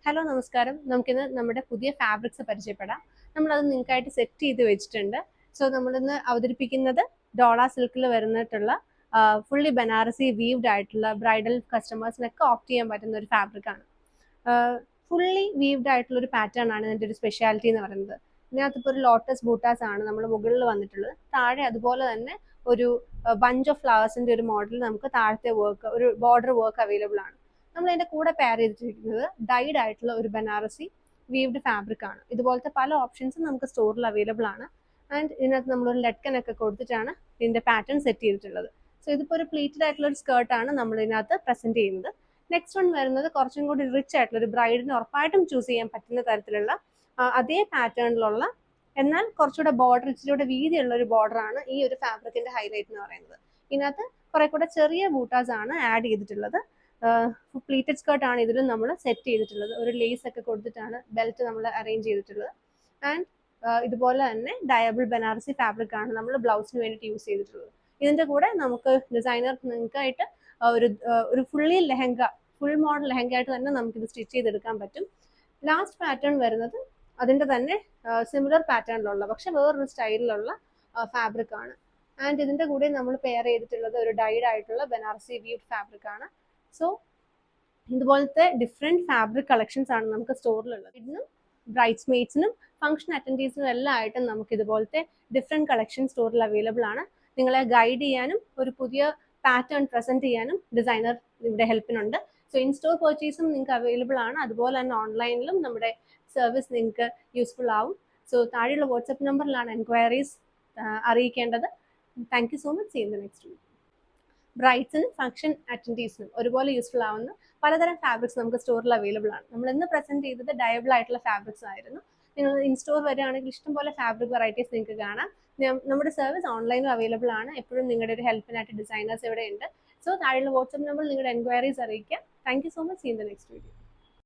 Hello നമസ്കാരം. നമുക്കിന്ന് നമ്മുടെ പുതിയ ഫാബ്രിക്സ് പരിചയപ്പെടാം. നമ്മളത് നിങ്ങൾക്കായിട്ട് സെറ്റ് ചെയ്ത് വെച്ചിട്ടുണ്ട്. സോ നമ്മളിന്ന് അവതരിപ്പിക്കുന്നത് ഡോള സിൽക്കിൽ വരുന്നിട്ടുള്ള ഫുള്ളി ബനാറസി വീവ്ഡ് ആയിട്ടുള്ള ബ്രൈഡൽ കസ്റ്റമേഴ്സിനൊക്കെ ഓപ്റ്റ് ചെയ്യാൻ പറ്റുന്ന ഒരു ഫാബ്രിക്കാണ്. ഫുള്ളി വീവ്ഡ് ആയിട്ടുള്ള ഒരു പാറ്റേൺ ആണ് ഇതിൻ്റെ ഒരു സ്പെഷ്യാലിറ്റി എന്ന് പറയുന്നത്. ഇതിനകത്തിപ്പോൾ ഒരു ലോട്ടസ് ബൂട്ടാസ് ആണ് നമ്മൾ മുകളിൽ വന്നിട്ടുള്ളത്. താഴെ അതുപോലെ തന്നെ ഒരു ബഞ്ച് ഓഫ് ഫ്ലവേഴ്സിന്റെ ഒരു മോഡൽ നമുക്ക് താഴത്തെ വർക്ക് ഒരു ബോർഡർ വർക്ക് അവൈലബിൾ ആണ്. നമ്മൾ അതിന്റെ കൂടെ പെയർ ചെയ്തിരിക്കുന്നത് ഡൈഡ് ആയിട്ടുള്ള ഒരു ബനാറസി വീവ്ഡ് ഫാബ്രിക് ആണ്. ഇതുപോലത്തെ പല ഓപ്ഷൻസും നമുക്ക് സ്റ്റോറിൽ അവൈലബിൾ ആണ്. ആൻഡ് ഇതിനകത്ത് നമ്മളൊരു ലട്കൻ ഒക്കെ കൊടുത്തിട്ടാണ് ഇതിന്റെ പാറ്റേൺ സെറ്റ് ചെയ്തിട്ടുള്ളത്. സോ ഇതിപ്പോൾ ഒരു പ്ലീറ്റഡ് ആയിട്ടുള്ള ഒരു സ്കേർട്ടാണ് നമ്മൾ ഇതിനകത്ത് പ്രസന്റ് ചെയ്യുന്നത്. നെക്സ്റ്റ് വൺ വരുന്നത് കുറച്ചും കൂടി റിച്ച് ആയിട്ടുള്ള ഒരു ബ്രൈഡിന് ഉറപ്പായിട്ടും ചൂസ് ചെയ്യാൻ പറ്റുന്ന തരത്തിലുള്ള അതേ പാറ്റേണിലുള്ള എന്നാൽ കുറച്ചുകൂടെ ബോർഡർ ഇച്ചിരിയുടെ വീതിയുള്ള ഒരു ബോർഡർ ആണ് ഈ ഒരു ഫാബ്രിക്കിന്റെ ഹൈലൈറ്റ് എന്ന് പറയുന്നത്. ഇതിനകത്ത് കുറെ കൂടെ ചെറിയ ബൂട്ടാസ് ആണ് ആഡ് ചെയ്തിട്ടുള്ളത്. പ്ലീറ്റഡ് സ്കേർട്ട് ആണ് ഇതിലും നമ്മൾ സെറ്റ് ചെയ്തിട്ടുള്ളത്. ഒരു ലേസ് ഒക്കെ കൊടുത്തിട്ടാണ് ബെൽറ്റ് നമ്മൾ അറേഞ്ച് ചെയ്തിട്ടുള്ളത്. ആൻഡ് ഇതുപോലെ തന്നെ ഡയബിൾ ബനാറസി ഫാബ്രിക് ആണ് നമ്മൾ ബ്ലൗസിന് വേണ്ടിയിട്ട് യൂസ് ചെയ്തിട്ടുള്ളത്. ഇതിന്റെ കൂടെ നമുക്ക് ഡിസൈനർ നിങ്ങൾക്കായിട്ട് ഒരു fully lehenga full model lehenga ആയിട്ട് തന്നെ നമുക്ക് ഇത് സ്റ്റിച്ച് ചെയ്തെടുക്കാൻ പറ്റും. ലാസ്റ്റ് പാറ്റേൺ വരുന്നത് അതിന്റെ തന്നെ സിമിലർ പാറ്റേണിലുള്ള പക്ഷെ വേറൊരു സ്റ്റൈലിലുള്ള ഫാബ്രിക് ആണ്. ആൻഡ് ഇതിന്റെ കൂടെ നമ്മൾ പെയർ ചെയ്തിട്ടുള്ളത് ഒരു ഡൈഡ് ആയിട്ടുള്ള ബനാറസി വീവ്ഡ് ഫാബ്രിക് ആണ്. സോ ഇതുപോലത്തെ ഡിഫറെൻറ്റ് ഫാബ്രിക് കളക്ഷൻസ് ആണ് നമുക്ക് സ്റ്റോറിലുള്ളത്. ഇതിനും ബ്രൈഡ്സ് മെയ്ഡ്സിനും ഫംഗ്ഷൻ അറ്റൻഡീവ്സിനും എല്ലാം ആയിട്ടും നമുക്ക് ഇതുപോലത്തെ ഡിഫറെൻറ്റ് കളക്ഷൻ സ്റ്റോറിൽ അവൈലബിൾ ആണ്. നിങ്ങളെ ഗൈഡ് ചെയ്യാനും ഒരു പുതിയ പാറ്റേൺ പ്രസന്റ് ചെയ്യാനും ഡിസൈനർ ഇവിടെ ഹെൽപ്പിനുണ്ട്. സോ ഇൻ സ്റ്റോർ പർച്ചേസും നിങ്ങൾക്ക് അവൈലബിൾ ആണ്. അതുപോലെ തന്നെ ഓൺലൈനിലും നമ്മുടെ സർവീസ് നിങ്ങൾക്ക് യൂസ്ഫുൾ ആവും. സോ താഴെയുള്ള വാട്സപ്പ് നമ്പറിലാണ് എൻക്വയറീസ് അറിയിക്കേണ്ടത്. Thank you so much. See in the next video. ബ്രൈഡ്സിനും ഫംഗ്ഷൻ അറ്റൻഡീവ്സിനും ഒരുപോലെ യൂസ്ഫുൾ ആവുന്ന പലതരം ഫാബ്രിക്സ് നമുക്ക് സ്റ്റോറിൽ അവൈലബിൾ ആണ്. നമ്മൾ ഇന്ന് പ്രസന്റ് ചെയ്തത് ഡയബിൾ ആയിട്ടുള്ള ഫാബ്രിക്സ് ആയിരുന്നു. നിങ്ങൾ ഇൻ സ്റ്റോർ വരികയാണെങ്കിൽ ഇഷ്ടംപോലെ ഫാബ്രിക് വെറൈറ്റീസ് നിങ്ങൾക്ക് കാണാം. നമ്മുടെ സർവീസ് ഓൺലൈനും അവൈലബിൾ ആണ്. എപ്പോഴും നിങ്ങളുടെ ഒരു ഹെൽപ്പിനായിട്ട് ഡിസൈനേഴ്സ് ഇവിടെ ഉണ്ട്. സോ താഴെയുള്ള വാട്സ്ആപ്പ് നമ്പറിൽ നിങ്ങളുടെ എൻക്വയറീസ് അറിയിക്കാം. Thank you so much. See in the next video.